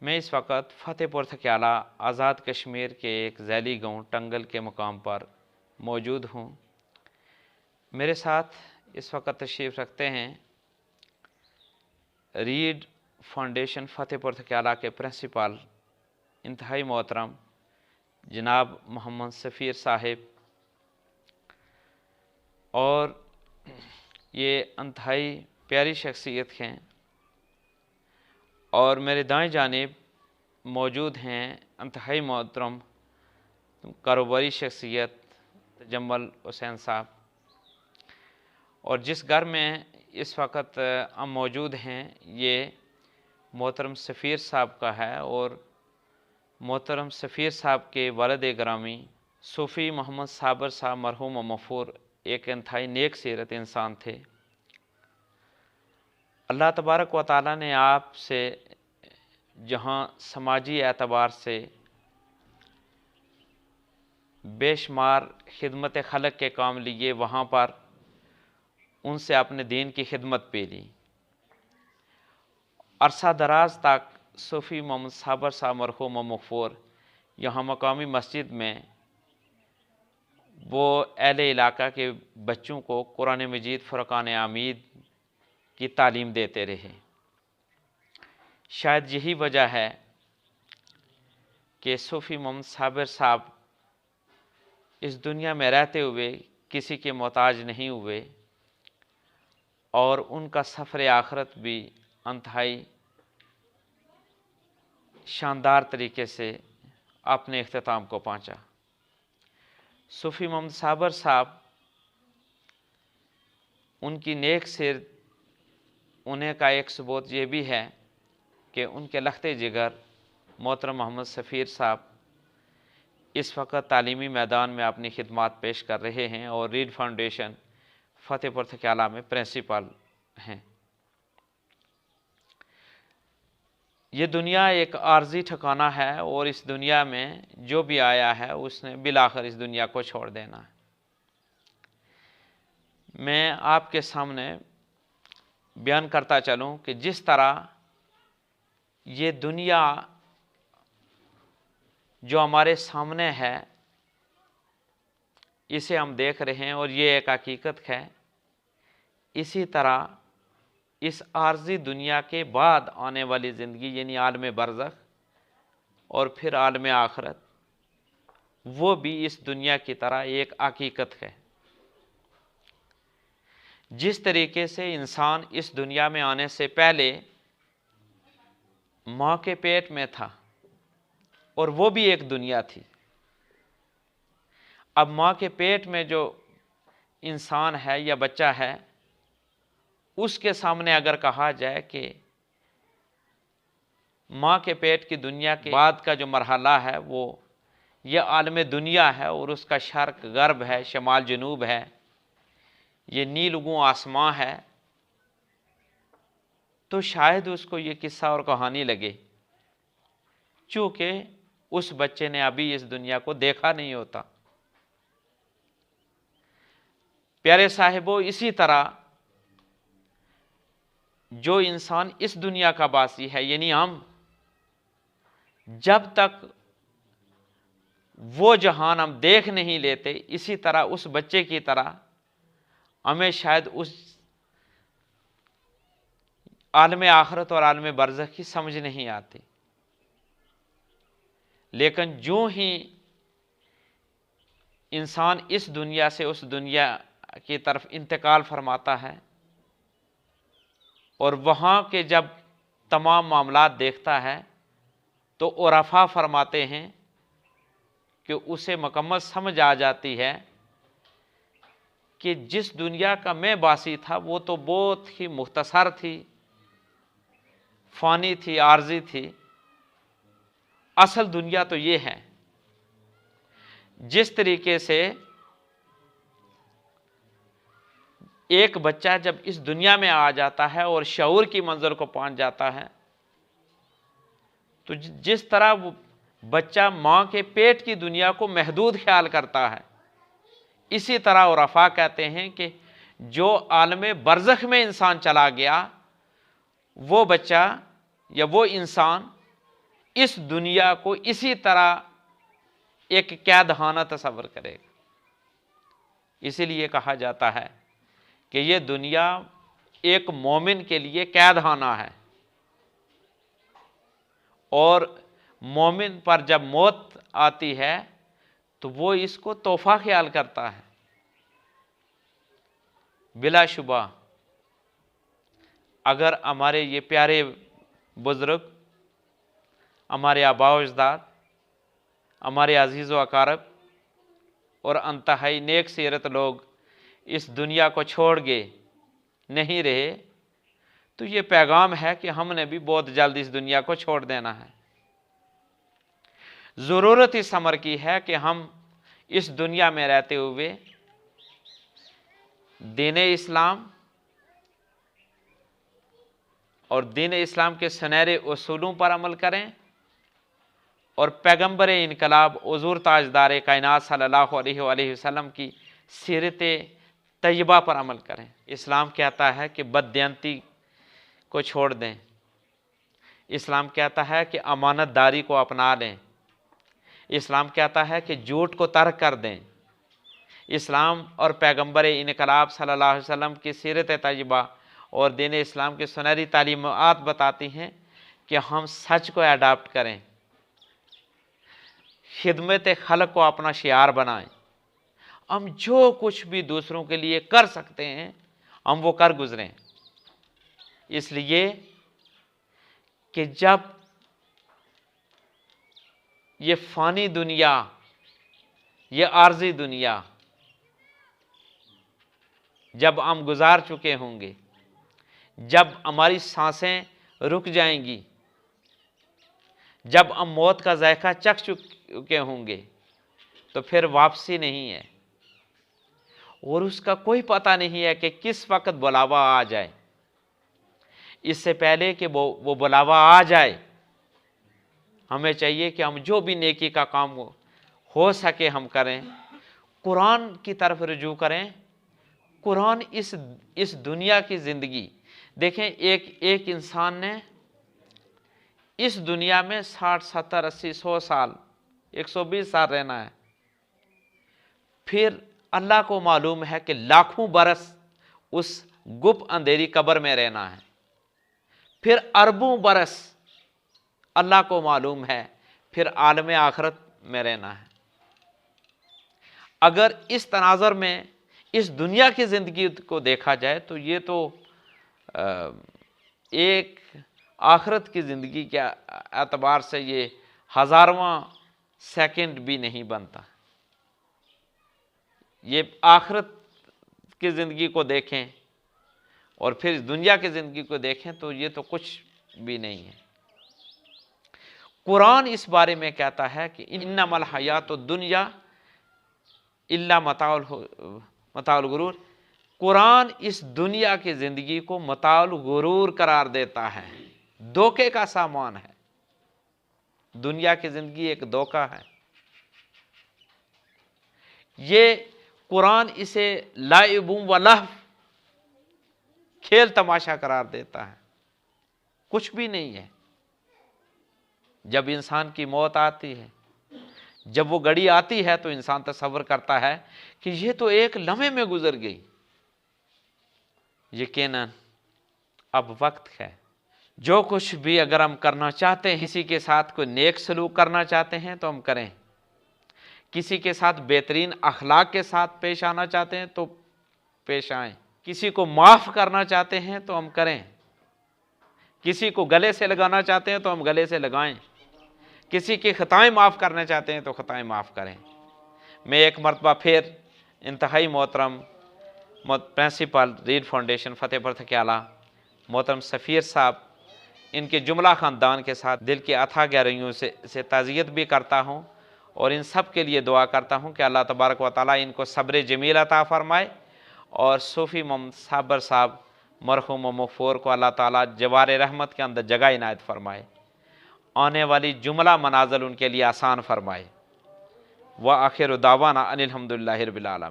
मैं इस वक्त फ़तेहपुर थक्याला आज़ाद कश्मीर के एक झैली गांव टंगल के मुकाम पर मौजूद हूं। मेरे साथ इस वक्त तशरीफ़ रखते हैं रीड फाउंडेशन फ़तेहपुर थक्याला के प्रिंसिपल इंतहाई मोहतरम जनाब मोहम्मद सफ़ीर साहिब, और ये इंतहाई प्यारी शख्सियत हैं। और मेरे दाएं जानिब मौजूद हैं इंतहाई मोहतरम कारोबारी शख्सियत तजम्मुल हुसैन साहब। और जिस घर में इस वक्त हम मौजूद हैं ये मोहतरम सफ़ीर साहब का है, और मोहतरम सफ़ीर साहब के वालिद गिरामी सूफ़ी मोहम्मद साबर साहब मरहूम व मग़फ़ूर एक इंतहाई नेक सीरत इंसान थे। अल्लाह तबारक व तआला ने आपसे जहाँ समाजी एतबार से बेशुमार खिदमत खलक के काम लिए, वहाँ पर उनसे अपने दीन की खिदमत पे ली। अरसा दराज तक सूफ़ी मोहम्मद साबर साहब मरहूम व मग़फ़ूर यहाँ मकामी मस्जिद में वो अहले इलाका के बच्चों को कुरान मजीद फ़ुरक़ान हमीद की तालीम देते रहे। शायद यही वजह है कि सूफ़ी मोहम्मद साबर साहब इस दुनिया में रहते हुए किसी के मोहताज नहीं हुए, और उनका सफ़र आखिरत भी इंतहाई शानदार तरीके से अपने इख्तिताम को पहुँचा। सूफ़ी मोहम्मद साबर साहब, उनकी नेक सिर उन्हें का एक सबूत ये भी है कि उनके लखते जिगर मोहतरम मोहम्मद सफ़ीर साहब इस वक्त तालीमी मैदान में अपनी खिदमत पेश कर रहे हैं और रीड फाउंडेशन फ़तेहपुर थक्याला में प्रिंसिपल हैं। ये दुनिया एक आर्जी ठिकाना है, और इस दुनिया में जो भी आया है उसने बिलाखिर इस दुनिया को छोड़ देना है। मैं आपके सामने बयान करता चलूँ कि जिस तरह ये दुनिया जो हमारे सामने है इसे हम देख रहे हैं और ये एक हकीकत है, इसी तरह इस आर्जी दुनिया के बाद आने वाली ज़िंदगी यानी आलम बरज़ख और फिर आलम आखिरत, वो भी इस दुनिया की तरह एक हकीकत है। जिस तरीके से इंसान इस दुनिया में आने से पहले माँ के पेट में था और वो भी एक दुनिया थी, अब माँ के पेट में जो इंसान है या बच्चा है उसके सामने अगर कहा जाए कि माँ के पेट की दुनिया के बाद का जो मरहला है वो ये आलम दुनिया है, और उसका शर्क गर्ब है, शमाल जनूब है, ये नीलगू आसमां है, तो शायद उसको ये किस्सा और कहानी लगे, चूँकि उस बच्चे ने अभी इस दुनिया को देखा नहीं होता। प्यारे साहिबो, इसी तरह जो इंसान इस दुनिया का वासी है यानी हम, जब तक वो जहान हम देख नहीं लेते, इसी तरह उस बच्चे की तरह हमें शायद उस आलम आखिरत और आलम बरज़ख की समझ नहीं आती। लेकिन जो ही इंसान इस दुनिया से उस दुनिया की तरफ इंतकाल फरमाता है और वहाँ के जब तमाम मामलात देखता है तो उरफा फरमाते हैं कि उसे मुकम्मल समझ आ जाती है कि जिस दुनिया का मैं वासी था वो तो बहुत ही मुख्तसर थी, फ़ानी थी, आर्जी थी। असल दुनिया तो ये है। जिस तरीके से एक बच्चा जब इस दुनिया में आ जाता है और शऊर की मंजिल को पहुंच जाता है, तो जिस तरह वो बच्चा माँ के पेट की दुनिया को महदूद ख्याल करता है, इसी तरह उरफा कहते हैं कि जो आलम बरज़ख में इंसान चला गया, वो बच्चा या वो इंसान इस दुनिया को इसी तरह एक कैदखाना तस्वर करेगा। इसीलिए कहा जाता है कि ये दुनिया एक मोमिन के लिए कैदखाना है, और मोमिन पर जब मौत आती है तो वो इसको तोहफा ख्याल करता है। बिलाशुबा अगर हमारे ये प्यारे बुजुर्ग, हमारे आबा अजदाद, हमारे अजीज़ व अकारब और अंतहाई नेक सीरत लोग इस दुनिया को छोड़ के नहीं रहे, तो ये पैगाम है कि हमने भी बहुत जल्द इस दुनिया को छोड़ देना है। ज़रूरत इस अमर की है कि हम इस दुनिया में रहते हुए दीन इस्लाम और दीन इस्लाम के सुनहरे उसूलों पर अमल करें और पैगंबर इनकलाब हुज़ूर ताजदार कायनात सल्लल्लाहु अलैहि वसल्लम की सीरत तय्यबा पर अमल करें। इस्लाम कहता है कि बददियांती को छोड़ दें। इस्लाम कहता है कि अमानतदारी को अपना लें। इस्लाम कहता है कि झूठ को तर्क कर दें। इस्लाम और पैगंबर इनकलाब सल्लल्लाहु अलैहि वसल्लम की सीरत तय्यबा और दीन इस्लाम की सुनहरी तालीमात बताती हैं कि हम सच को अडॉप्ट करें, खिदमत खल्क को अपना शियार बनाएं। हम जो कुछ भी दूसरों के लिए कर सकते हैं हम वो कर गुजरें, इसलिए कि जब ये फ़ानी दुनिया, ये आर्जी दुनिया जब हम गुजार चुके होंगे, जब हमारी सांसें रुक जाएंगी, जब हम मौत का जायका चख चुके होंगे, तो फिर वापसी नहीं है और उसका कोई पता नहीं है कि किस वक्त बुलावा आ जाए। इससे पहले कि वो बुलावा आ जाए, हमें चाहिए कि हम जो भी नेकी का काम हो सके हम करें, कुरान की तरफ रुजू करें। कुरान इस दुनिया की ज़िंदगी देखें, एक इंसान ने इस दुनिया में 60, 70, 80, 100 साल, 120 साल रहना है। फिर अल्लाह को मालूम है कि लाखों बरस उस गुप्त अंधेरी कब्र में रहना है। फिर अरबों बरस अल्लाह को मालूम है फिर आलम आखरत में रहना है। अगर इस तनाज़र में इस दुनिया की ज़िंदगी को देखा जाए तो ये तो एक आखरत की ज़िंदगी के एतबार से ये हज़ारवां सेकंड भी नहीं बनता। ये आखरत की ज़िंदगी को देखें और फिर दुनिया की ज़िंदगी को देखें तो ये तो कुछ भी नहीं है। कुरान इस बारे में कहता है कि इन्नमल हयातुद दुनिया इल्ला मताउल गुरूर। कुरान इस दुनिया की ज़िंदगी को मताउल गुरूर करार देता है, धोखे का सामान है। दुनिया की ज़िंदगी एक धोखा है। ये कुरान इसे लाइबुम व लहव, खेल तमाशा करार देता है, कुछ भी नहीं है। जब इंसान की मौत आती है, जब वो घड़ी आती है, तो इंसान तसव्वुर करता है कि ये तो एक लम्हे में गुजर गई। यकीनन अब वक्त है, जो कुछ भी अगर हम करना चाहते हैं, किसी के साथ कोई नेक सलूक करना चाहते हैं तो हम करें, किसी के साथ बेहतरीन अखलाक के साथ पेश आना चाहते हैं तो पेश आएं, किसी को माफ़ करना चाहते हैं तो हम करें, किसी को गले से लगाना चाहते हैं तो हम गले से लगाएं, किसी की खताएं माफ़ करना चाहते हैं तो खताएं माफ़ करें। मैं एक मरतबा फिर इंतहाई मोहतरम प्रिंसिपल रीड फाउंडेशन फतेहपुर थकियाला मोहतरम सफ़ीर साहब, इनके जुमला ख़ानदान के साथ दिल की अथाह गहराइयों से ताज़ियत भी करता हूँ और इन सब के लिए दुआ करता हूँ कि अल्लाह तबारक व तआला इनको सब्र जमील अता फ़रमाए और सूफ़ी मोहम्मद साबर साहब मरहूम मग़फ़ूर को अल्लाह ताला जवार रहमत के अंदर जगह इनायत फ़रमाए, आने वाली जुमला मनाज़िल उनके लिए आसान फ़रमाए। व आखिर दावाना अनिल हम्दुलिल्लाहि रब्बिल आलमीन।